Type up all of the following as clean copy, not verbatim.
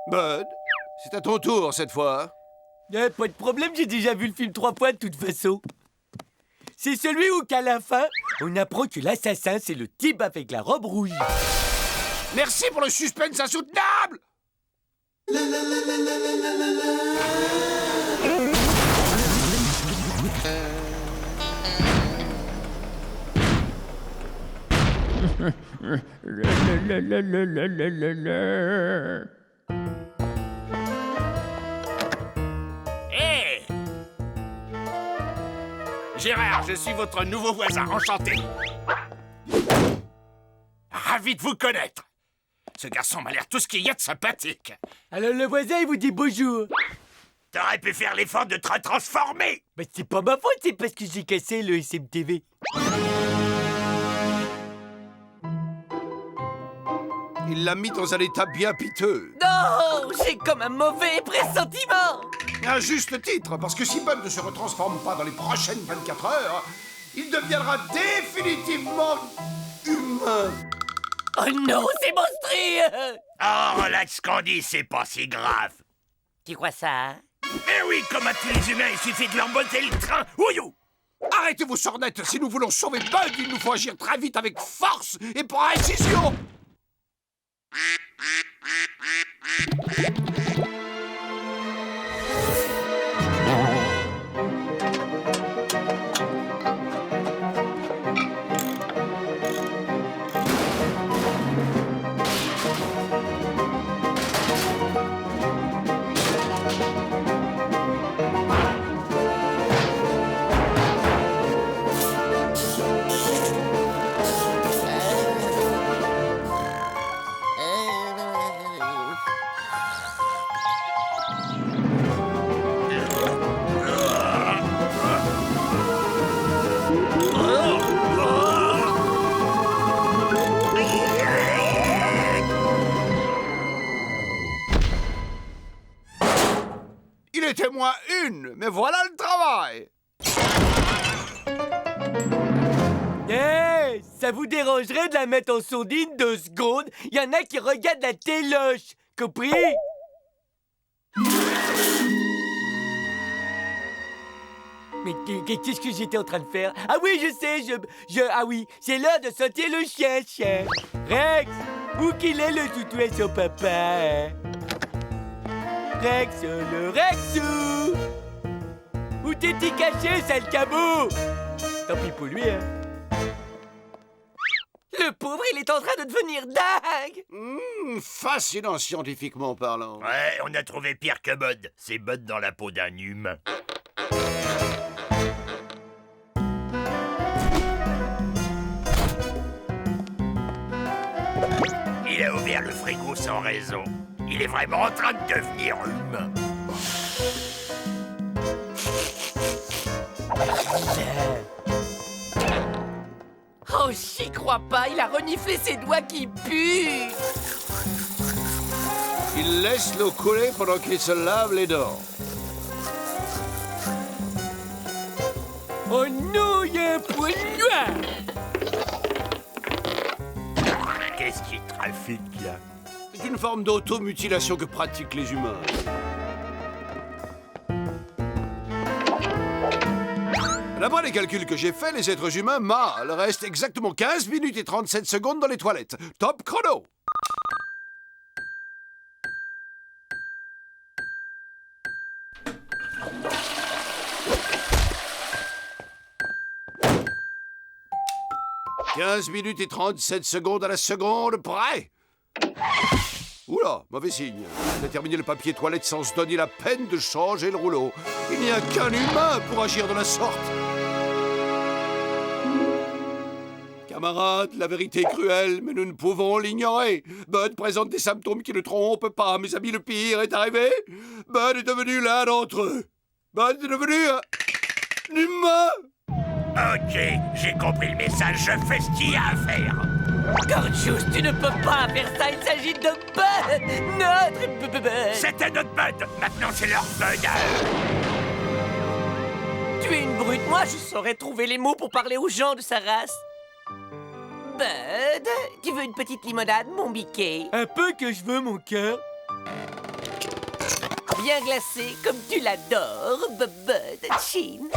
Bud, c'est à ton tour cette fois. Pas de problème, j'ai déjà vu le film 3 fois de toute façon. C'est celui où, qu'à la fin, on apprend que l'assassin, c'est le type avec la robe rouge. Merci pour le suspense insoutenable. Hé Gérard, je suis votre nouveau voisin, enchanté. Ravi de vous connaître. Ce garçon m'a l'air tout ce qu'il y a de sympathique. Alors le voisin, il vous dit bonjour. T'aurais pu faire l'effort de te transformer. Mais c'est pas ma faute, c'est parce que j'ai cassé le SMTV. Il l'a mis dans un état bien piteux. Non, j'ai comme un mauvais pressentiment. À juste titre, parce que si Bud ne se retransforme pas dans les prochaines 24 heures, il deviendra définitivement humain. Oh non, c'est monstrueux. Oh, relax, Candy, c'est pas si grave. Tu crois ça, hein? Eh oui, comme à tous les humains, il suffit de leur botter le train. Ouillou! Arrêtez vos sornettes, si nous voulons sauver Bud, il nous faut agir très vite avec force et précision. Il était moins une, mais voilà le travail. Hey, ça vous dérangerait de la mettre en sourdine 2 secondes? Il y en a qui regardent la téloche, compris? Mais qu'est-ce que j'étais en train de faire? Ah oui, je sais, ah oui, c'est l'heure de sauter le chien. Rex, où qu'il est le toutou et son papa, hein? Rex, le Rexou! Où t'es-tu caché, sale cabot? Tant pis pour lui, hein. Le pauvre, il est en train de devenir dingue. Fascinant scientifiquement parlant. Ouais, on a trouvé pire que Bud. C'est Bud dans la peau d'un humain. Il a ouvert le frigo sans raison. Il est vraiment en train de devenir humain. Oh, j'y crois pas, il a reniflé ses doigts qui puent. Il laisse l'eau couler pendant qu'il se lave les dents. Oh non, il y a un poil noir! Qu'est-ce qu'il trafique, là? C'est une forme d'automutilation que pratiquent les humains. D'après les calculs que j'ai faits, les êtres humains mâles restent exactement 15 minutes et 37 secondes dans les toilettes. Top chrono! « 15 minutes et 37 secondes à la seconde près. Oula, mauvais signe. Il a terminé le papier toilette sans se donner la peine de changer le rouleau. Il n'y a qu'un humain pour agir de la sorte. Camarades, la vérité est cruelle, mais nous ne pouvons l'ignorer. Bud présente des symptômes qui ne trompent pas, mes amis, le pire est arrivé. Bud est devenu l'un d'entre eux. Bud est devenu un humain. Ok, j'ai compris le message, je fais ce qu'il y a à faire. Gorgeous, tu ne peux pas faire ça, il s'agit de Bud, notre Bud. C'était notre Bud, maintenant c'est leur Bud à eux. Tu es une brute, moi je saurais trouver les mots pour parler aux gens de sa race. Bud, tu veux une petite limonade, mon biquet? Un peu que je veux, mon cœur. bien glacé, comme tu l'adores, Bud, Chin.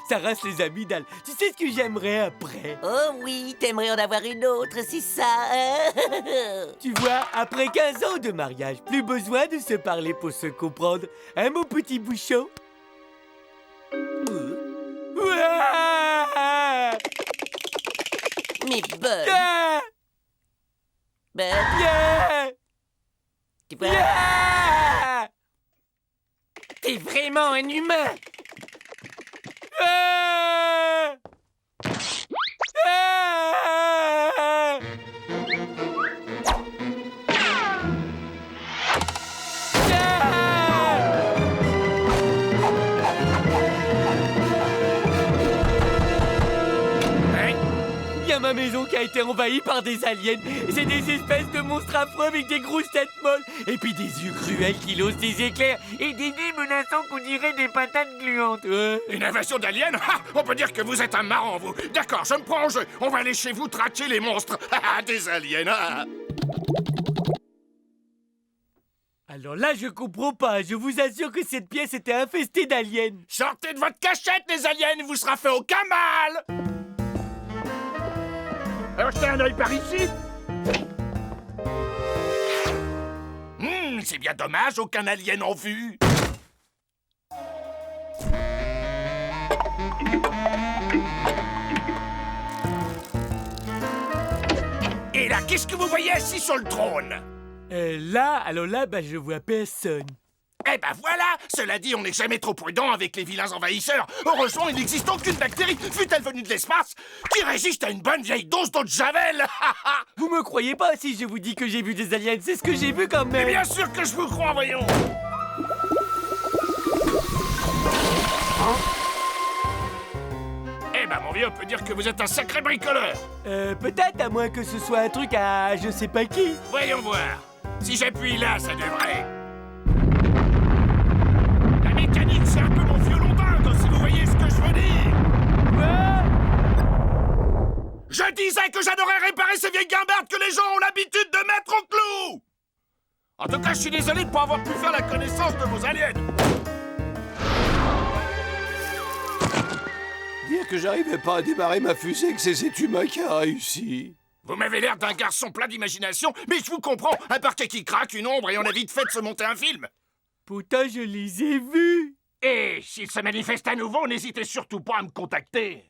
Ça rince les amygdales. Tu sais ce que j'aimerais après? Oh oui, t'aimerais en avoir une autre, c'est ça, hein? Tu vois, après 15 ans de mariage, plus besoin de se parler pour se comprendre. Hein, mon petit bouchon? Ouah! Mais Bud, Ah! Bud, Yeah! tu vois, Yeah! t'es vraiment un humain. Ah! Ah! Il y a ma maison qui a été envahie par des aliens. C'est des espèces de monstres affreux avec des grosses têtes molles. Et puis des yeux cruels qui lancent des éclairs. Et des nez menaçants qu'on dirait des patates gluantes. Une invasion d'aliens? Ah, on peut dire que vous êtes un marrant, vous. D'accord, je me prends en jeu. On va aller chez vous traquer les monstres. Ah, des aliens, ah. Alors là, je comprends pas. Je vous assure que cette pièce était infestée d'aliens. Sortez de votre cachette, les aliens, il vous sera fait aucun mal. Alors, jetez un œil par ici. C'est bien dommage, aucun alien en vue. Et là, qu'est-ce que vous voyez assis sur le trône? Alors là, je vois personne. Eh ben voilà! Cela dit, on n'est jamais trop prudent avec les vilains envahisseurs. Heureusement, il n'existe aucune bactérie, fût-elle venue de l'espace, qui résiste à une bonne vieille dose d'eau de javel. Vous me croyez pas si je vous dis que j'ai vu des aliens? C'est ce que j'ai vu quand Mais même. bien sûr que je vous crois, voyons. Eh ben, mon vieux, on peut dire que vous êtes un sacré bricoleur. Peut-être, à moins que ce soit un truc à je sais pas qui. Voyons voir. Si j'appuie là, ça devrait... La mécanique, c'est un peu mon violon dingue, si vous voyez ce que je veux dire. Je disais que j'adorais réparer ces vieilles guimbardes que les gens ont l'habitude de mettre au clou. En tout cas, je suis désolé de pas avoir pu faire la connaissance de vos aliens. Dire que j'arrivais pas à démarrer ma fusée, que c'est cet humain qui a réussi. Vous m'avez l'air d'un garçon plein d'imagination, mais je vous comprends. Un parquet qui craque, une ombre, et on a vite fait de se monter un film. Pourtant, je les ai vus. Et s'il se manifeste à nouveau, n'hésitez surtout pas à me contacter.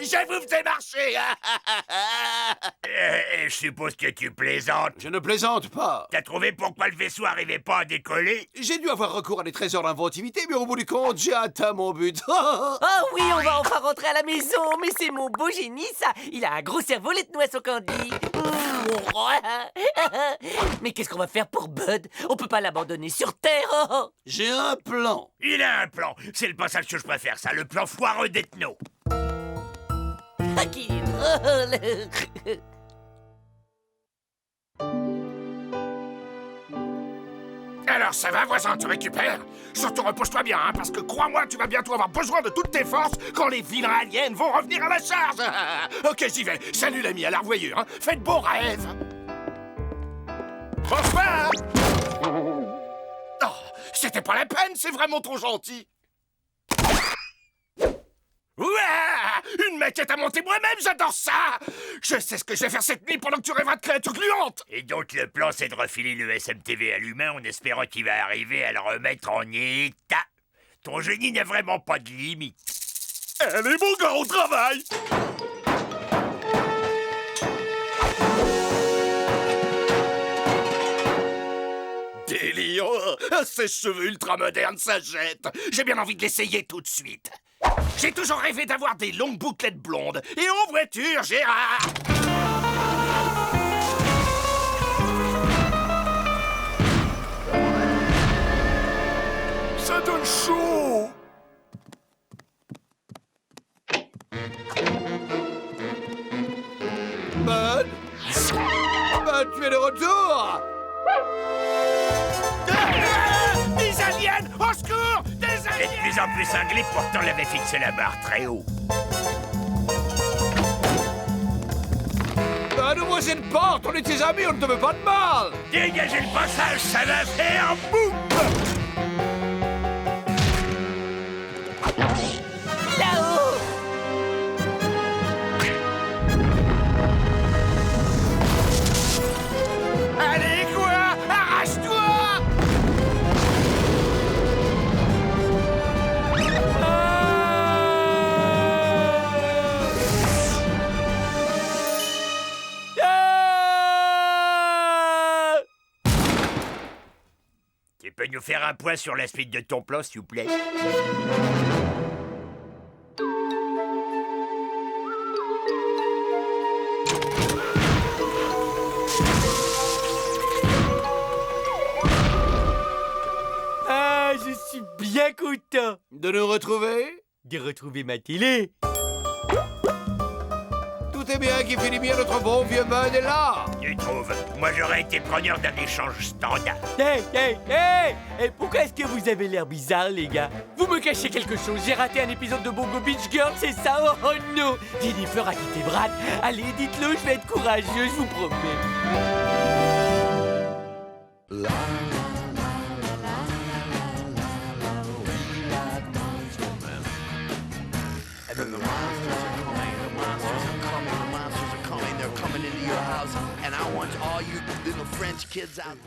Je vous faisais marcher. Je suppose que tu plaisantes. Je ne plaisante pas. T'as trouvé pourquoi le vaisseau arrivait pas à décoller? J'ai dû avoir recours à des trésors d'inventivité, mais au bout du compte, j'ai atteint mon but. Oh oui, on va enfin rentrer à la maison. Mais c'est mon beau génie, ça. Il a un gros cervelet de noix au candy. Mais qu'est-ce qu'on va faire pour Bud? On peut pas l'abandonner sur Terre. Oh. J'ai un plan. Il a un plan. C'est le passage que je préfère, ça. Le plan foireux d'Ethno. Ah, qui est drôle. Alors ça va, voisin, tu récupères? Surtout repose-toi bien, hein, parce que crois-moi, tu vas bientôt avoir besoin de toutes tes forces quand les vilains aliens vont revenir à la charge. Ok, j'y vais. Salut l'ami, à la revoyure. Hein. Faites beaux rêves. Bonsoir. Oh, c'était pas la peine, c'est vraiment trop gentil. Ouah, une maquette à monter moi-même, j'adore ça. Je sais ce que je vais faire cette nuit pendant que tu rêveras de créatures gluantes. Et donc le plan, c'est de refiler le SMTV à l'humain en espérant qu'il va arriver à le remettre en état. Ton génie n'a vraiment pas de limite. Allez, mon gars, au travail. Délire. Ces cheveux ultra modernes, ça jette. J'ai bien envie de l'essayer tout de suite. J'ai toujours rêvé d'avoir des longues bouclettes blondes. Et en voiture, Gérard. Ça donne chaud. Bud? Bud, tu es de retour? Des aliens! Au secours! Des aliens! De plus en plus cinglé, pourtant l'avait fixé la barre très haut. Tiens, ouvre cette porte, on est tes amis, on ne te veut pas de mal. Dégagez le passage, ça va faire boum! Là-haut! Allez, quoi? Arrache-toi! Tu peux nous faire un point sur la suite de ton plan, s'il vous plaît? Ah, je suis bien content De nous retrouver? de retrouver ma télé. Tout est bien qui finit bien, notre bon vieux Bud est là. Tu trouves? Moi, j'aurais été preneur d'un échange standard. Hey, hey, hey! Et pourquoi est-ce que vous avez l'air bizarre, les gars? Vous me cachez quelque chose. J'ai raté un épisode de Bongo Beach Girl, c'est ça? Oh non! Jennifer a quitté Brad. Allez, dites-le, je vais être courageux, je vous promets. The monsters are coming, they're coming into your house, and I want all you little French kids out there.